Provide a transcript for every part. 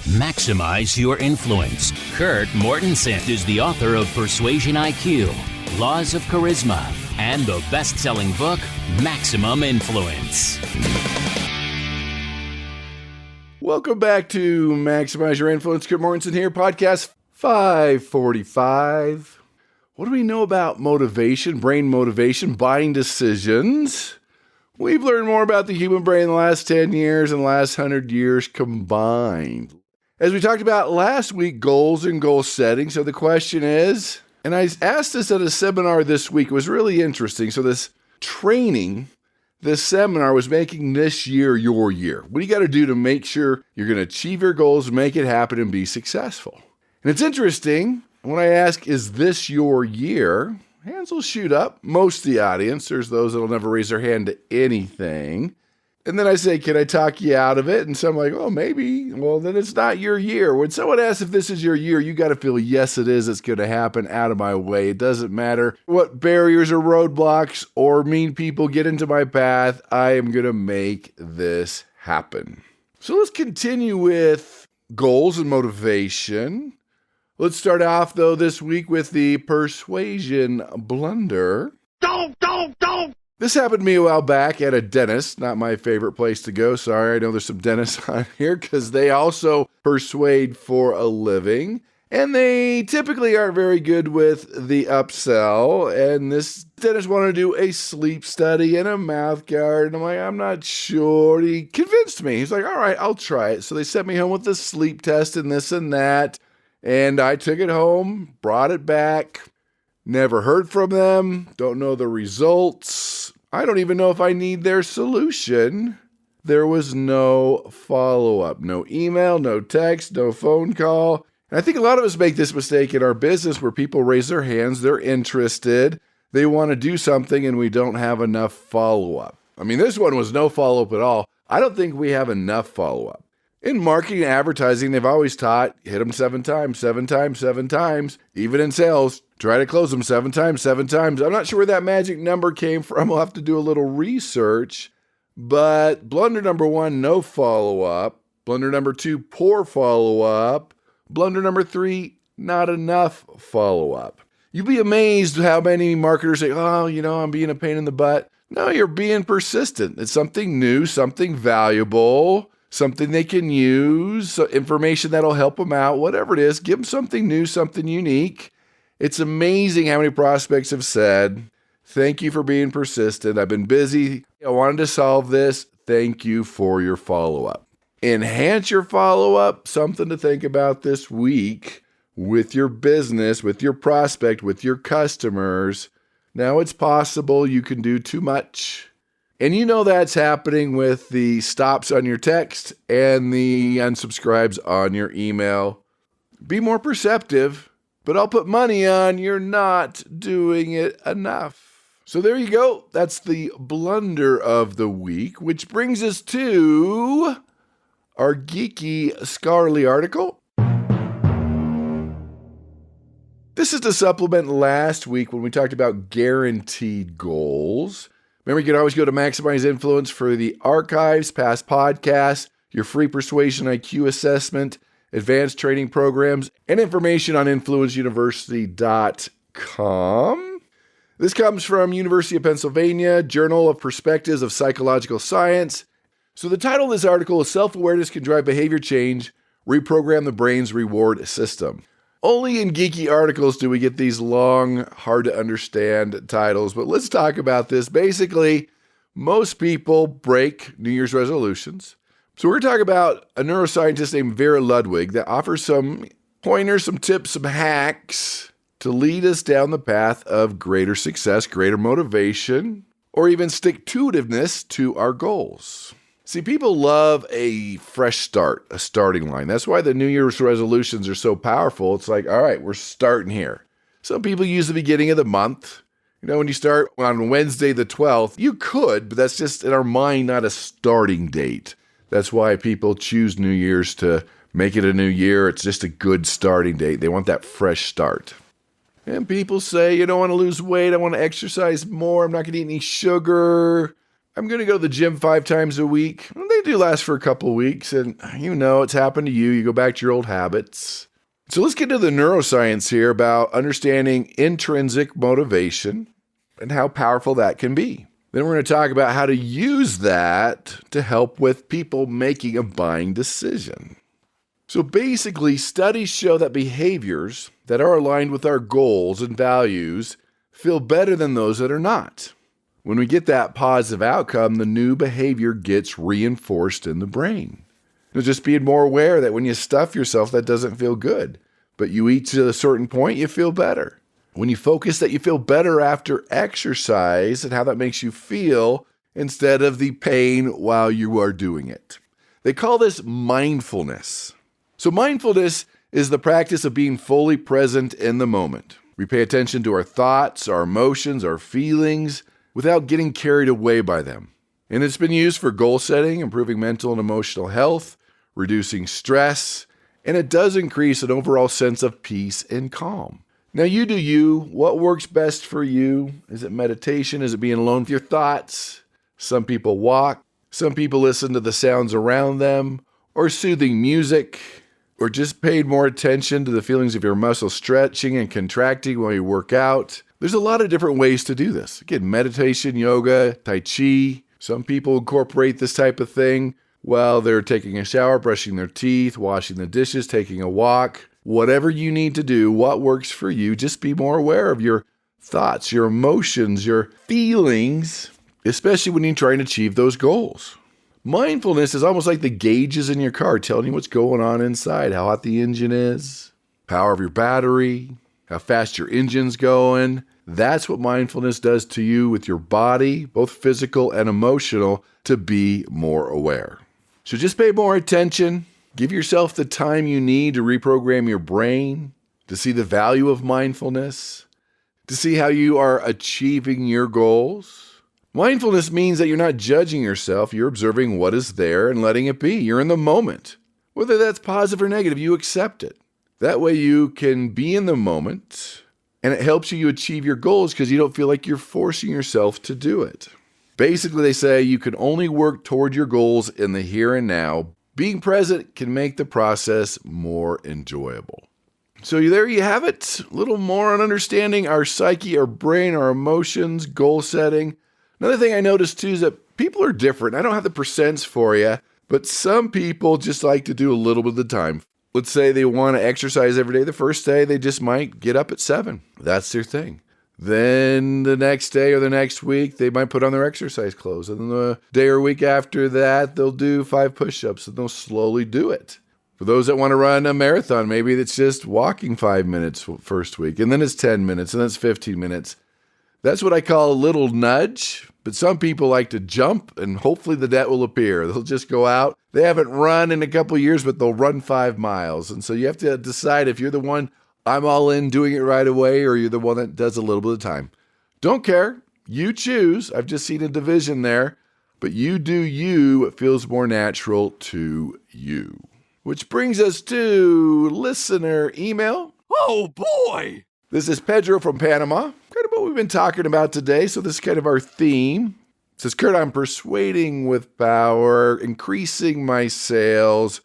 Maximize your influence. Kurt Mortensen is the author of Persuasion IQ, Laws of Charisma, and the best-selling book, Maximum Influence. Welcome back to Maximize Your Influence. Kurt Mortensen here, podcast 545. What do we know about motivation, brain motivation, buying decisions? We've learned more about the human brain in the last 10 years and the last 100 years combined. As we talked about last week, goals and goal setting. So the question is, and I asked this at a seminar this week. It was really interesting. So this seminar was making this year your year. What do you got to do to make sure you're going to achieve your goals, make it happen, and be successful? And it's interesting, when I ask, is this your year? Hands will shoot up. Most of the audience, there's those that'll never raise their hand to anything. And then I say, can I talk you out of it? And some are like, oh, maybe. Well, then it's not your year. When someone asks if this is your year, you got to feel, yes, it is. It's going to happen out of my way. It doesn't matter what barriers or roadblocks or mean people get into my path. I am going to make this happen. So let's continue with goals and motivation. Let's start off, though, this week with the persuasion blunder. Don't! This happened to me a while back at a dentist, not my favorite place to go. Sorry, I know there's some dentists on here because they also persuade for a living. And they typically aren't very good with the upsell. And this dentist wanted to do a sleep study and a mouth guard. And I'm like, I'm not sure. He convinced me. He's like, all right, I'll try it. So they sent me home with the sleep test and this and that. And I took it home, brought it back. Never heard from them. Don't know the results. I don't even know if I need their solution. There was no follow-up. No email, no text, no phone call. And I think a lot of us make this mistake in our business where people raise their hands, they're interested, they want to do something, and we don't have enough follow-up. I mean, this one was no follow-up at all. I don't think we have enough follow-up. In marketing and advertising, they've always taught, hit them 7 times, 7 times, 7 times. Even in sales, try to close them 7 times, 7 times. I'm not sure where that magic number came from. We'll have to do a little research. But blunder number 1, no follow-up. Blunder number 2, poor follow-up. Blunder number 3, not enough follow-up. You'd be amazed how many marketers say, oh, I'm being a pain in the butt. No, you're being persistent. It's something new, something valuable, something they can use, information that'll help them out, whatever it is. Give them something new, something unique. It's amazing how many prospects have said, thank you for being persistent. I've been busy. I wanted to solve this. Thank you for your follow-up. Enhance your follow-up. Something to think about this week with your business, with your prospect, with your customers. Now it's possible you can do too much. And that's happening with the stops on your text and the unsubscribes on your email. Be more perceptive, but I'll put money on you're not doing it enough. So there you go. That's the blunder of the week, which brings us to our geeky, scholarly article. This is to supplement last week when we talked about guaranteed goals. Remember, you can always go to Maximize Influence for the archives, past podcasts, your free Persuasion IQ assessment, advanced training programs, and information on influenceuniversity.com. This comes from University of Pennsylvania, Journal of Perspectives of Psychological Science. So the title of this article is Self-Awareness Can Drive Behavior Change, Reprogram the Brain's Reward System. Only in geeky articles do we get these long, hard-to-understand titles, but let's talk about this. Basically, most people break New Year's resolutions. So we're talking about a neuroscientist named Vera Ludwig that offers some pointers, some tips, some hacks to lead us down the path of greater success, greater motivation, or even stick-to-itiveness to our goals. See, people love a fresh start, a starting line. That's why the New Year's resolutions are so powerful. It's like, all right, we're starting here. Some people use the beginning of the month. When you start on Wednesday the 12th, you could, but that's just in our mind, not a starting date. That's why people choose New Year's to make it a new year. It's just a good starting date. They want that fresh start. And people say, I want to lose weight. I want to exercise more. I'm not going to eat any sugar. I'm going to go to the gym 5 times a week. Well, they do last for a couple weeks, and it's happened to you. You go back to your old habits. So let's get to the neuroscience here about understanding intrinsic motivation and how powerful that can be. Then we're going to talk about how to use that to help with people making a buying decision. So basically, studies show that behaviors that are aligned with our goals and values feel better than those that are not. When we get that positive outcome, the new behavior gets reinforced in the brain. Just being more aware that when you stuff yourself, that doesn't feel good. But you eat to a certain point, you feel better. When you focus that you feel better after exercise and how that makes you feel instead of the pain while you are doing it. They call this mindfulness. So mindfulness is the practice of being fully present in the moment. We pay attention to our thoughts, our emotions, our feelings without getting carried away by them. And it's been used for goal setting, improving mental and emotional health, reducing stress, and it does increase an overall sense of peace and calm. Now you do you. What works best for you? Is it meditation? Is it being alone with your thoughts? Some people walk. Some people listen to the sounds around them, or soothing music, or just paid more attention to the feelings of your muscles stretching and contracting while you work out. There's a lot of different ways to do this. Again, meditation, yoga, tai chi. Some people incorporate this type of thing while they're taking a shower, brushing their teeth, washing the dishes, taking a walk. Whatever you need to do, what works for you, just be more aware of your thoughts, your emotions, your feelings, especially when you try and achieve those goals. Mindfulness is almost like the gauges in your car telling you what's going on inside, how hot the engine is, power of your battery, how fast your engine's going. That's what mindfulness does to you with your body, both physical and emotional, to be more aware. So just pay more attention. Give yourself the time you need to reprogram your brain, to see the value of mindfulness, to see how you are achieving your goals. Mindfulness means that you're not judging yourself. You're observing what is there and letting it be. You're in the moment. Whether that's positive or negative, you accept it. That way you can be in the moment, and it helps you achieve your goals because you don't feel like you're forcing yourself to do it. Basically, they say you can only work toward your goals in the here and now. Being present can make the process more enjoyable. So there you have it. A little more on understanding our psyche, our brain, our emotions, goal setting. Another thing I noticed too is that people are different. I don't have the percents for you, but some people just like to do a little bit of the time. Let's say they want to exercise every day. The first day, they just might get up at 7. That's their thing. Then the next day or the next week, they might put on their exercise clothes. And then the day or week after that, they'll do 5 push-ups and they'll slowly do it. For those that want to run a marathon, maybe it's just walking 5 minutes first week, and then it's 10 minutes, and then it's 15 minutes. That's what I call a little nudge. But some people like to jump, and hopefully the debt will appear. They'll just go out. They haven't run in a couple of years, but they'll run 5 miles. And so you have to decide if you're the one, I'm all in doing it right away, or you're the one that does a little bit of time. Don't care. You choose. I've just seen a division there. But you do you. It feels more natural to you. Which brings us to listener email. Oh, boy! This is Pedro from Panama. Kind of what we've been talking about today. So this is kind of our theme. It says, Kurt, I'm persuading with power, increasing my sales,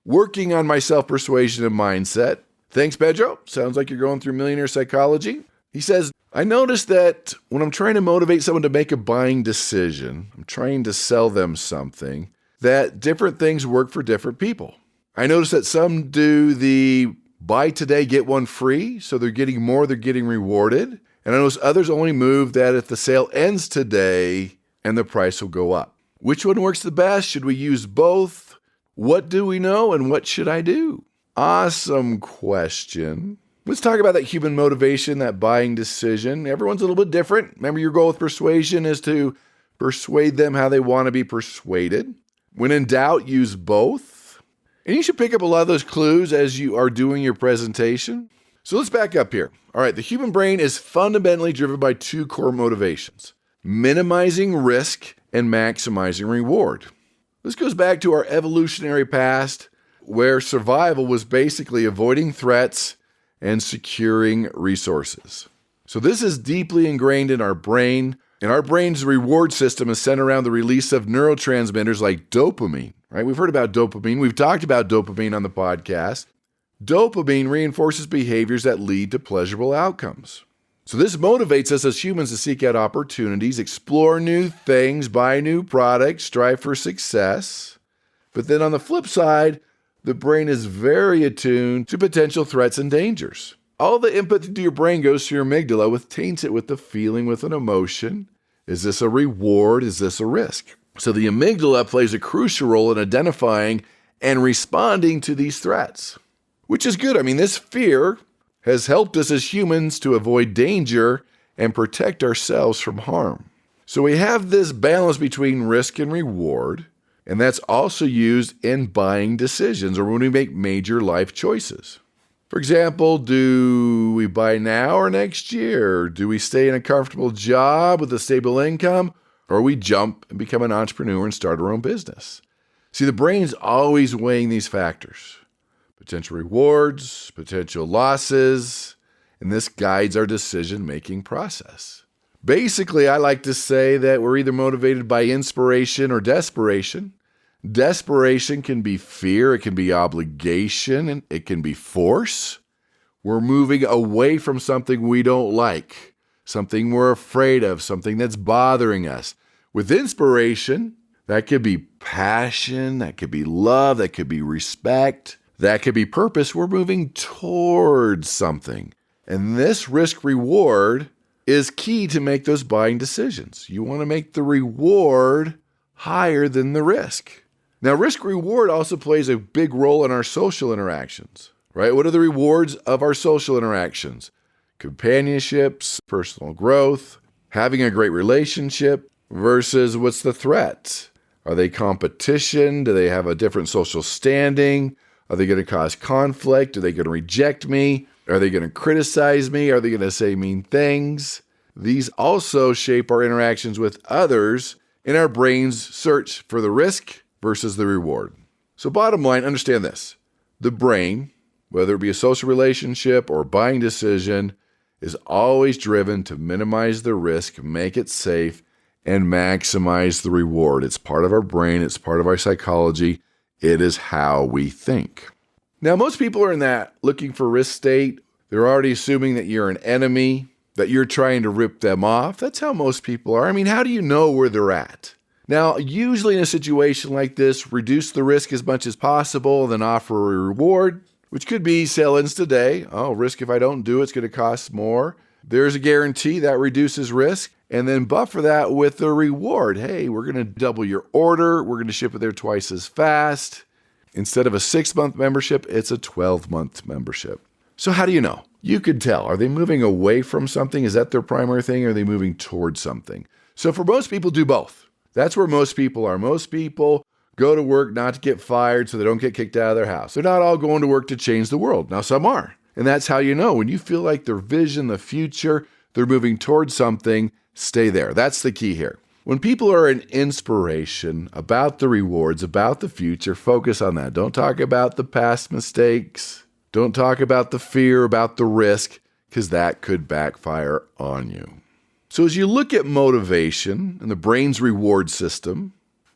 working on my self-persuasion and mindset. Thanks, Pedro. Sounds like you're going through millionaire psychology. He says, I noticed that when I'm trying to motivate someone to make a buying decision, I'm trying to sell them something, that different things work for different people. I noticed that some do the buy today, get one free. So they're getting more, they're getting rewarded. And I notice others only move that if the sale ends today and the price will go up. Which one works the best? Should we use both? What do we know and what should I do? Awesome question. Let's talk about that human motivation, that buying decision. Everyone's a little bit different. Remember, your goal with persuasion is to persuade them how they want to be persuaded. When in doubt, use both. And you should pick up a lot of those clues as you are doing your presentation. So let's back up here. All right, the human brain is fundamentally driven by 2 core motivations: minimizing risk and maximizing reward. This goes back to our evolutionary past, where survival was basically avoiding threats and securing resources. So this is deeply ingrained in our brain, And our brain's reward system is centered around the release of neurotransmitters like dopamine, right? We've heard about dopamine. We've talked about dopamine on the podcast. Dopamine reinforces behaviors that lead to pleasurable outcomes. So this motivates us as humans to seek out opportunities, explore new things, buy new products, strive for success. But then on the flip side, the brain is very attuned to potential threats and dangers. All the input into your brain goes to your amygdala, which taints it with the feeling, with an emotion. Is this a reward? Is this a risk? So the amygdala plays a crucial role in identifying and responding to these threats, which is good. I mean, this fear has helped us as humans to avoid danger and protect ourselves from harm. So we have this balance between risk and reward, and that's also used in buying decisions or when we make major life choices. For example, do we buy now or next year? Do we stay in a comfortable job with a stable income? Or we jump and become an entrepreneur and start our own business? See, the brain's always weighing these factors. Potential rewards, potential losses, and this guides our decision-making process. Basically, I like to say that we're either motivated by inspiration or desperation. Desperation can be fear, it can be obligation, and it can be force. We're moving away from something we don't like, something we're afraid of, something that's bothering us. With inspiration, that could be passion, that could be love, that could be respect, that could be purpose. We're moving towards something. And this risk-reward is key to make those buying decisions. You want to make the reward higher than the risk. Now, risk-reward also plays a big role in our social interactions, right? What are the rewards of our social interactions? Companionships, personal growth, having a great relationship versus what's the threat? Are they competition? Do they have a different social standing? Are they going to cause conflict? Are they going to reject me? Are they going to criticize me? Are they going to say mean things? These also shape our interactions with others in our brain's search for the risk versus the reward. So bottom line, understand this. The brain, whether it be a social relationship or buying decision, is always driven to minimize the risk, make it safe, and maximize the reward. It's part of our brain. It's part of our psychology. It is how we think. Now, most people are in that looking for risk state. They're already assuming that you're an enemy, that you're trying to rip them off. That's how most people are. I mean, how do you know where they're at? Now, usually in a situation like this, reduce the risk as much as possible, then offer a reward, which could be sell-ins today. Oh, risk if I don't do it, it's going to cost more. There's a guarantee that reduces risk, and then buffer that with a reward. Hey, we're going to double your order. We're going to ship it there twice as fast. Instead of a 6-month membership, it's a 12-month membership. So how do you know? You could tell. Are they moving away from something? Is that their primary thing? Or are they moving towards something? So for most people, do both. That's where most people are. Most people go to work not to get fired so they don't get kicked out of their house. They're not all going to work to change the world. Now, some are. And that's how you know. When you feel like their vision, the future, they're moving towards something, stay there. That's the key here. When people are an inspiration about the rewards, about the future, focus on that. Don't talk about the past mistakes. Don't talk about the fear, about the risk, because that could backfire on you. So as you look at motivation and the brain's reward system,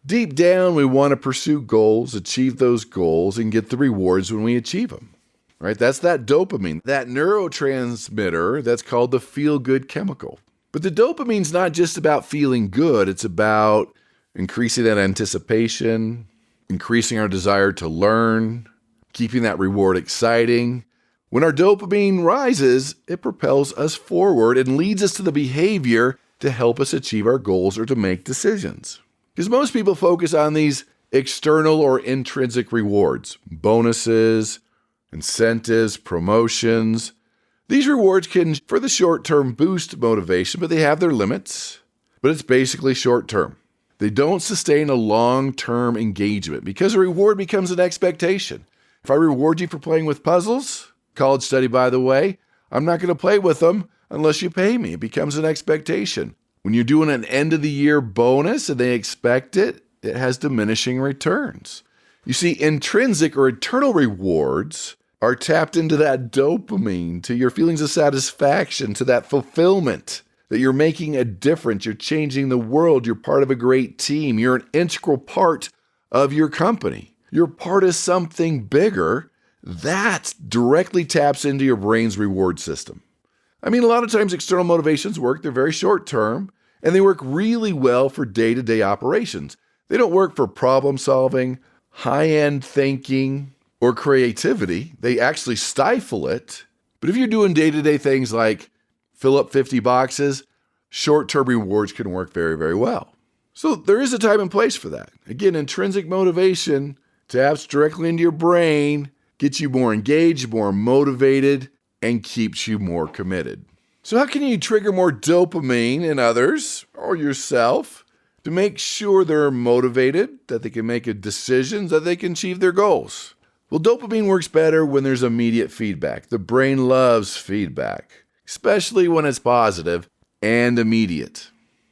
deep down we want to pursue goals, achieve those goals, and get the rewards when we achieve them. Right? That's that dopamine, that neurotransmitter that's called the feel-good chemical. But the dopamine's not just about feeling good. It's about increasing that anticipation, increasing our desire to learn, keeping that reward exciting. When our dopamine rises, it propels us forward and leads us to the behavior to help us achieve our goals or to make decisions. Because most people focus on these external or intrinsic rewards, bonuses, incentives, promotions. These rewards can, for the short term, boost motivation, but they have their limits. But it's basically short term. They don't sustain a long-term engagement because a reward becomes an expectation. If I reward you for playing with puzzles, college study, by the way, I'm not going to play with them unless you pay me. It becomes an expectation. When you're doing an end-of-the-year bonus and they expect it, it has diminishing returns. You see, intrinsic or internal rewards are tapped into that dopamine, to your feelings of satisfaction, to that fulfillment. that you're making a difference, you're changing the world, you're part of a great team, you're an integral part of your company, you're part of something bigger, that directly taps into your brain's reward system. I mean, a lot of times external motivations work, they're very short term, and they work really well for day-to-day operations. They don't work for problem solving, high-end thinking, or creativity. They actually stifle it. But if you're doing day-to-day things like fill up 50 boxes, short-term rewards can work very, very well. So there is a time and place for that. Again, intrinsic motivation taps directly into your brain, gets you more engaged, more motivated, and keeps you more committed. So how can you trigger more dopamine in others or yourself to make sure they're motivated, that they can make a decision, that they can achieve their goals? Well, dopamine works better when there's immediate feedback. The brain loves feedback, especially when it's positive and immediate.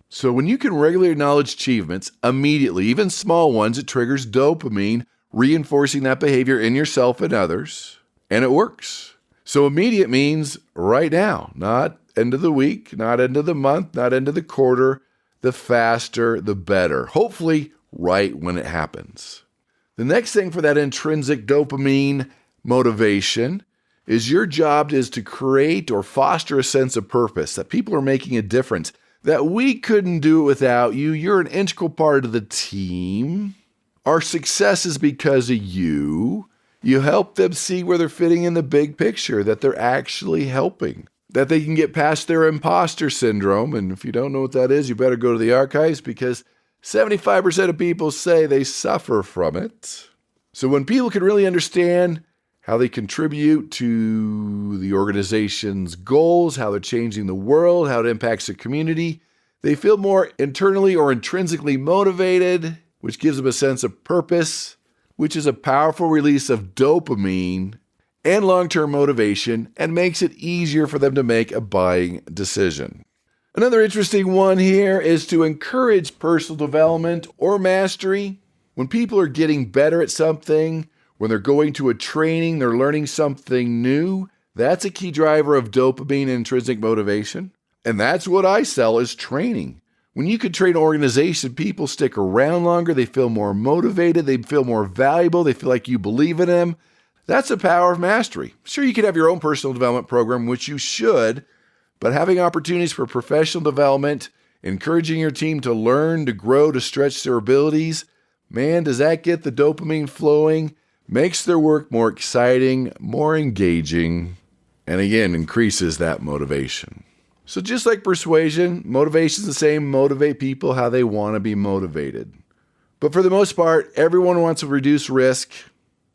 So when you can regularly acknowledge achievements immediately, even small ones, it triggers dopamine, reinforcing that behavior in yourself and others, and it works. So immediate means right now, not end of the week, not end of the month, not end of the quarter. The faster, the better. Hopefully right when it happens. The next thing for that intrinsic dopamine motivation is your job is to create or foster a sense of purpose, that people are making a difference, that we couldn't do it without you. You're an integral part of the team. Our success is because of you. You help them see where they're fitting in the big picture, that they're actually helping, that they can get past their imposter syndrome. And if you don't know what that is, you better go to the archives because 75% of people say they suffer from it. So when people can really understand how they contribute to the organization's goals, how they're changing the world, how it impacts the community, they feel more internally or intrinsically motivated, which gives them a sense of purpose, which is a powerful release of dopamine and long-term motivation and makes it easier for them to make a buying decision. Another interesting one here is to encourage personal development or mastery. When people are getting better at something, when they're going to a training, they're learning something new, that's a key driver of dopamine and intrinsic motivation. And that's what I sell is training. When you can train an organization, people stick around longer, they feel more motivated, they feel more valuable, they feel like you believe in them. That's the power of mastery. Sure, you could have your own personal development program, which you should, but having opportunities for professional development, encouraging your team to learn, to grow, to stretch their abilities, man, does that get the dopamine flowing, makes their work more exciting, more engaging, and again, increases that motivation. So just like persuasion, motivation is the same. Motivate people how they want to be motivated. But for the most part, everyone wants to reduce risk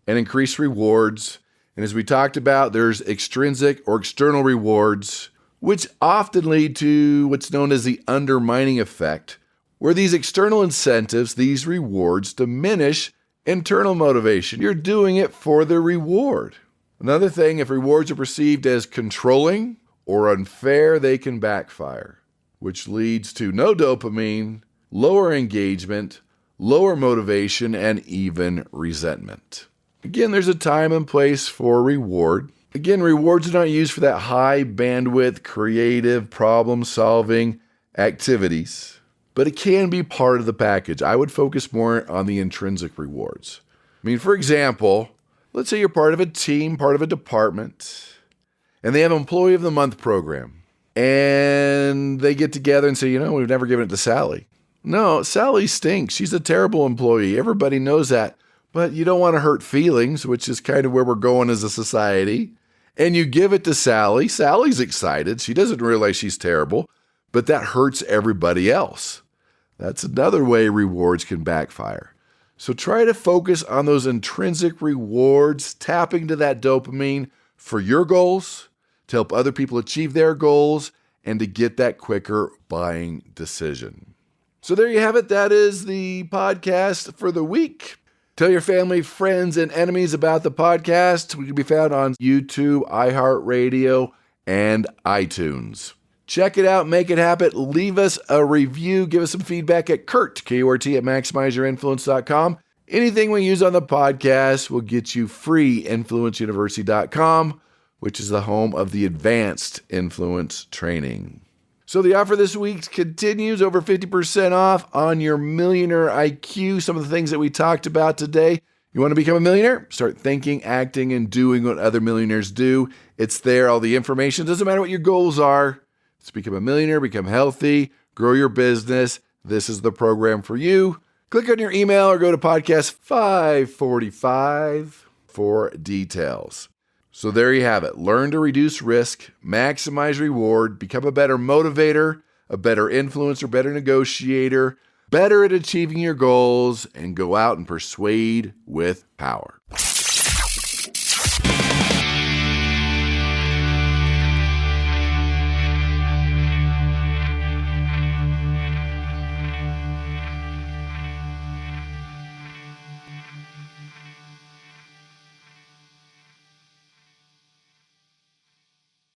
and increase rewards. And as we talked about, there's extrinsic or external rewards, which often lead to what's known as the undermining effect, where these external incentives, these rewards, diminish internal motivation. You're doing it for the reward. Another thing, if rewards are perceived as controlling or unfair, they can backfire, which leads to no dopamine, lower engagement, lower motivation, and even resentment. Again, there's a time and place for reward. Again, rewards are not used for that high bandwidth, creative, problem-solving activities, but it can be part of the package. I would focus more on the intrinsic rewards. I mean, for example, let's say you're part of a team, part of a department, and they have an Employee of the Month program. And they get together and say, we've never given it to Sally. No, Sally stinks. She's a terrible employee. Everybody knows that. But you don't want to hurt feelings, which is kind of where we're going as a society. And you give it to Sally. Sally's excited. She doesn't realize she's terrible. But that hurts everybody else. That's another way rewards can backfire. So try to focus on those intrinsic rewards, tapping to that dopamine for your goals, to help other people achieve their goals, and to get that quicker buying decision. So there you have it. That is the podcast for the week. Tell your family, friends, and enemies about the podcast. We can be found on YouTube, iHeartRadio, and iTunes. Check it out. Make it happen. Leave us a review. Give us some feedback at Kurt, K-U-R-T, at MaximizeYourInfluence.com. Anything we use on the podcast will get you free InfluenceUniversity.com, which is the home of the Advanced Influence Training. So the offer this week continues, over 50% off on your Millionaire IQ, some of the things that we talked about today. You want to become a millionaire? Start thinking, acting, and doing what other millionaires do. It's there, all the information. Doesn't matter what your goals are. Let's become a millionaire, become healthy, grow your business. This is the program for you. Click on your email or go to podcast 545 for details. So there you have it. Learn to reduce risk, maximize reward, become a better motivator, a better influencer, better negotiator, better at achieving your goals, and go out and persuade with power.